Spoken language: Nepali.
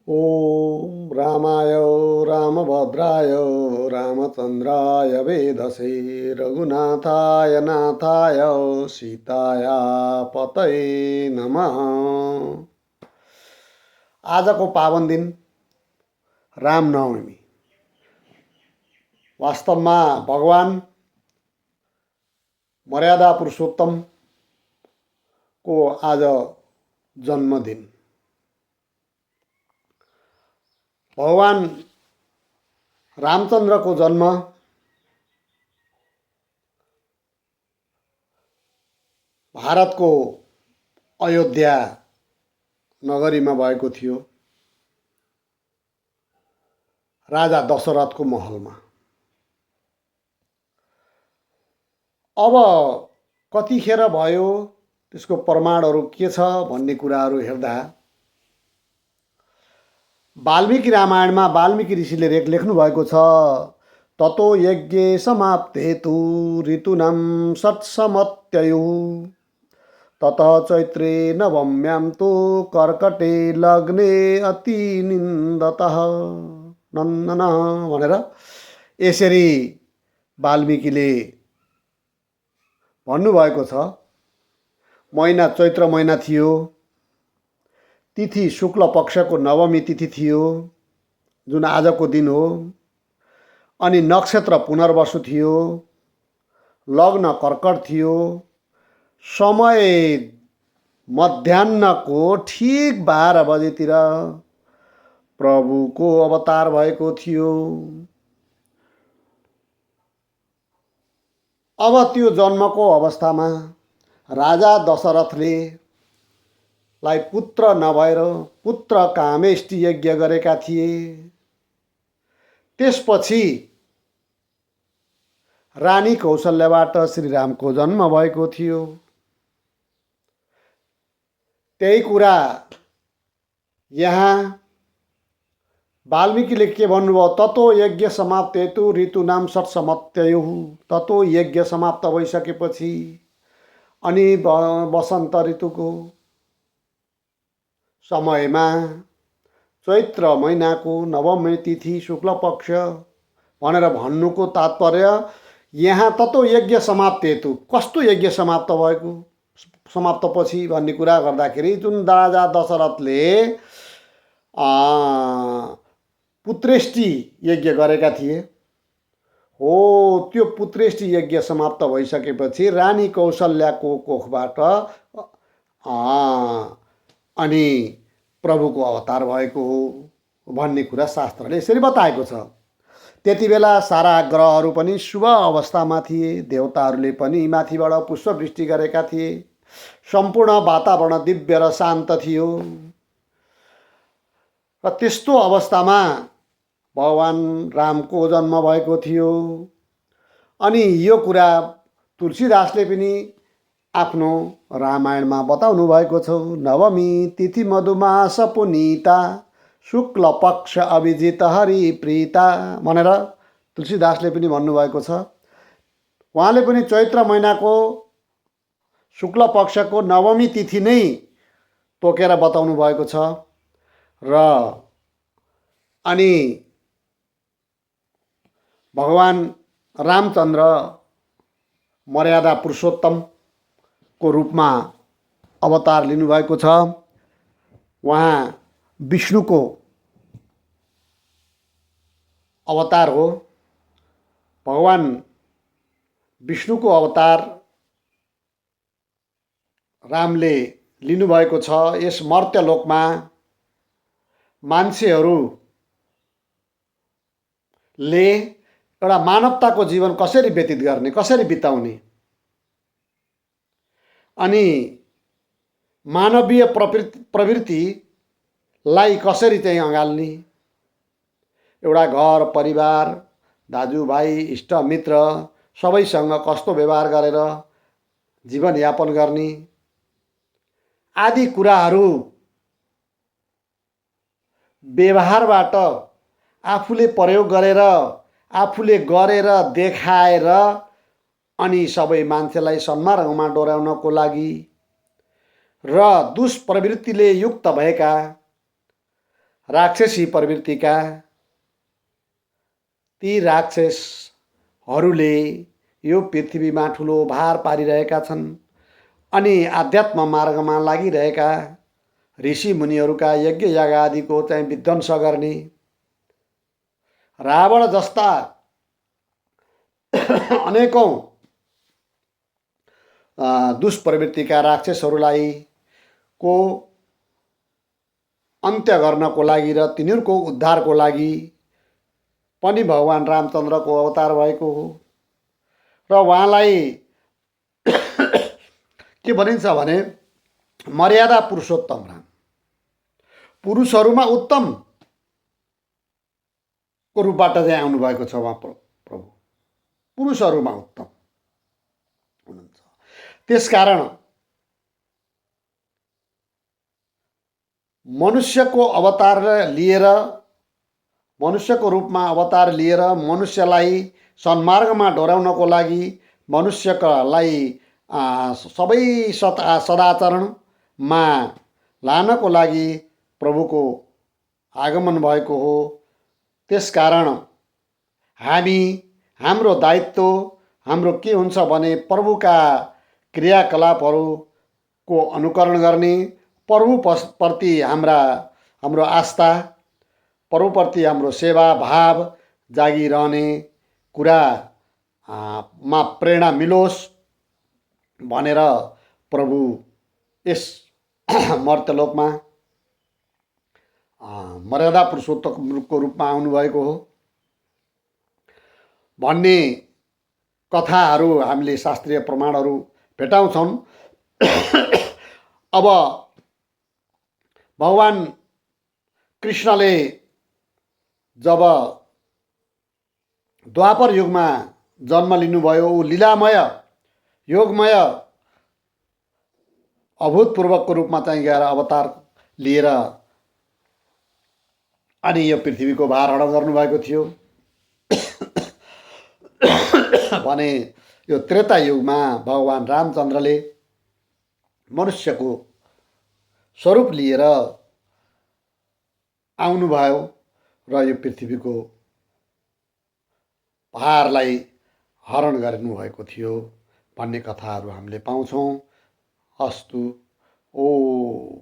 ॐ रामाय रामभद्राय रामचन्द्राय वेधसे रघुनाथाय नाथाय सीताया पतये नमः। आजको पावन दिन रामनवमी वास्तवमा भगवान मर्यादा पुरुषोत्तमको आज जन्मदिन। भगवान रामचन्द्रको जन्म भारतको अयोध्या नगरीमा भएको थियो, राजा दशरथको महलमा। अब कतिखेर भयो, त्यसको प्रमाणहरू के छ भन्ने कुराहरू हेर्दा वाल्मीकि रामायणमा वाल्मीकि ऋषिले लेख्नु भएको छ, ततो यज्ञे समाप्तेतु ऋतूनां षट्समत्ययुः ततः चैत्रे नवम्यां तु कर्कटे लग्ने अति निन्दतः नन्दन भनेर यसरी वाल्मीकिले भन्नुभएको छ। महिना चैत्र महिना थियो, तिथि शुक्ल पक्षको नवमी तिथि थियो, जुन आजको दिन हो। अनि नक्षत्र पुनर्वसु थियो, लग्न कर्कट थियो, समय मध्याह्नको ठीक 12 बजेतिर प्रभुको अवतार भएको थियो। अब त्यो जन्मको अवस्थामा राजा दशरथले लाई पुत्र नभएर पुत्र कामेष्टि यज्ञ गरेका थिए। त्यसपछि रानी कौशल्यबाट श्रीरामको जन्म भएको थियो। त्यही कुरा यहाँ वाल्मीकिले के भन्नुभयो, ततो यज्ञ समाप्तेतु ऋतूनां षट्समत्ययुः। ततो यज्ञ समाप्त भइसकेपछि अनि वसन्त ऋतुको समयमा चैत्र महिनाको नवमी तिथि शुक्ल पक्ष भनेर भन्नुको तात्पर्य यहाँ ततो यज्ञ समाप्तेतु, कस्तो यज्ञ समाप्त भएको, समाप्तपछि भन्ने कुरा गर्दाखेरि जुन राजा दशरथले पुत्रेष्टि यज्ञ गरेका थिए हो, त्यो पुत्रेष्टि यज्ञ समाप्त भइसकेपछि रानी कौशल्याको कोखबाट अनि प्रभुको अवतार भएको हो भन्ने कुरा शास्त्रले यसरी बताएको छ। त्यति बेला सारा ग्रहहरू पनि शुभ अवस्थामा थिए, देवताहरूले पनि माथिबाट पुष्पवृष्टि गरेका थिए, सम्पूर्ण वातावरण दिव्य र शान्त थियो। र त्यस्तो अवस्थामा भगवान रामको जन्म भएको थियो। अनि यो कुरा तुलसीदासले पनि आफ्नो रामायणमा बताउनु भएको छ। नवमी तिथि मधुमास पुनीता शुक्ल पक्ष अभिजित हरि प्रीता भनेर तुलसीदासले पनि भन्नुभएको छ। उहाँले पनि चैत्र महिनाको शुक्ल पक्षको नवमी तिथि नै तोकेर बताउनु भएको छ। र अनि भगवान रामचन्द्र मर्यादा पुरुषोत्तमको रूपमा अवतार लिनुभएको छ। उहाँ विष्णुको अवतार हो। भगवान विष्णुको अवतार रामले लिनुभएको छ। यस मर्त्यलोकमा मान्छेहरूले एउटा मानवताको जीवन कसरी व्यतीत गर्ने, कसरी बिताउने, अनि मानवीय प्रवृत्तिलाई कसरी चाहिँ अँगाल्ने, एउटा घर परिवार दाजुभाइ इष्टमित्र सबैसँग कस्तो व्यवहार गरेर जीवनयापन गर्ने आदि कुराहरू व्यवहारबाट आफूले प्रयोग गरेर आफूले गरेर देखाएर अनि सबै मान्छेलाई सन्मार्गमा डोर्याउनको लागि र दुष्प्रवृत्तिले युक्त भएका राक्षसी प्रवृत्तिका ती राक्षसहरूले यो पृथ्वीमा ठुलो भार पारिरहेका छन् अनि आध्यात्म मार्गमा लागिरहेका ऋषि मुनिहरूका यज्ञ याग आदिको चाहिँ विध्वंस गर्ने रावण जस्ता अनेकौं दुष्प्रवृत्तिका राक्षसहरूलाई को अन्त्य गर्नको लागि र तिनीहरूको उद्धारको लागि पनि भगवान रामचन्द्रको अवतार भएको हो। र उहाँलाई के भनिन्छ भने मर्यादा पुरुषोत्तम राम, पुरुषहरूमा उत्तम को रूपबाट चाहिँ आउनुभएको छ उहाँ प्रभु, पुरुषहरूमा उत्तम हुनुहुन्छ। त्यसकारण मनुष्यको अवतार लिएर, मनुष्यको रूपमा अवतार लिएर मनुष्यलाई सन्मार्गमा डोर्याउनको लागि, मनुष्यलाई सबै सदाचरणमा लानको लागि प्रभुको आगमन भएको हो। त्यसकारण हाम्रो दायित्व हाम्रो के हुन्छ भने प्रभुका क्रियाकलापहरूको अनुकरण गर्ने, प्रभुप्रति हाम्रो आस्था, प्रभुप्रति हाम्रो सेवा भाव जागिरहने कुरामा प्रेरणा मिलोस् भनेर प्रभु यस मर्त्यलोकमा मर्यादा पुरुषोत्तमको रूपमा आउनुभएको हो भन्ने कथाहरू हामीले शास्त्रीय प्रमाणहरू भेटाउँछौँ। अब भगवान कृष्णले जब द्वापर युगमा जन्म लिनुभयो, ऊ लीलामय योगमय अभूतपूर्वको रूपमा चाहिँ गएर अवतार लिएर अनि यो पृथ्वीको भार हडन गर्नुभएको थियो भने यो त्रेता युगमा भगवान रामचन्द्रले मनुष्यको स्वरूप लिएर आउनुभयो र यो पृथ्वीको भारलाई हरण गर्नुभएको थियो भन्ने कथाहरू हामीले पाउँछौँ। अस्तु। ओम।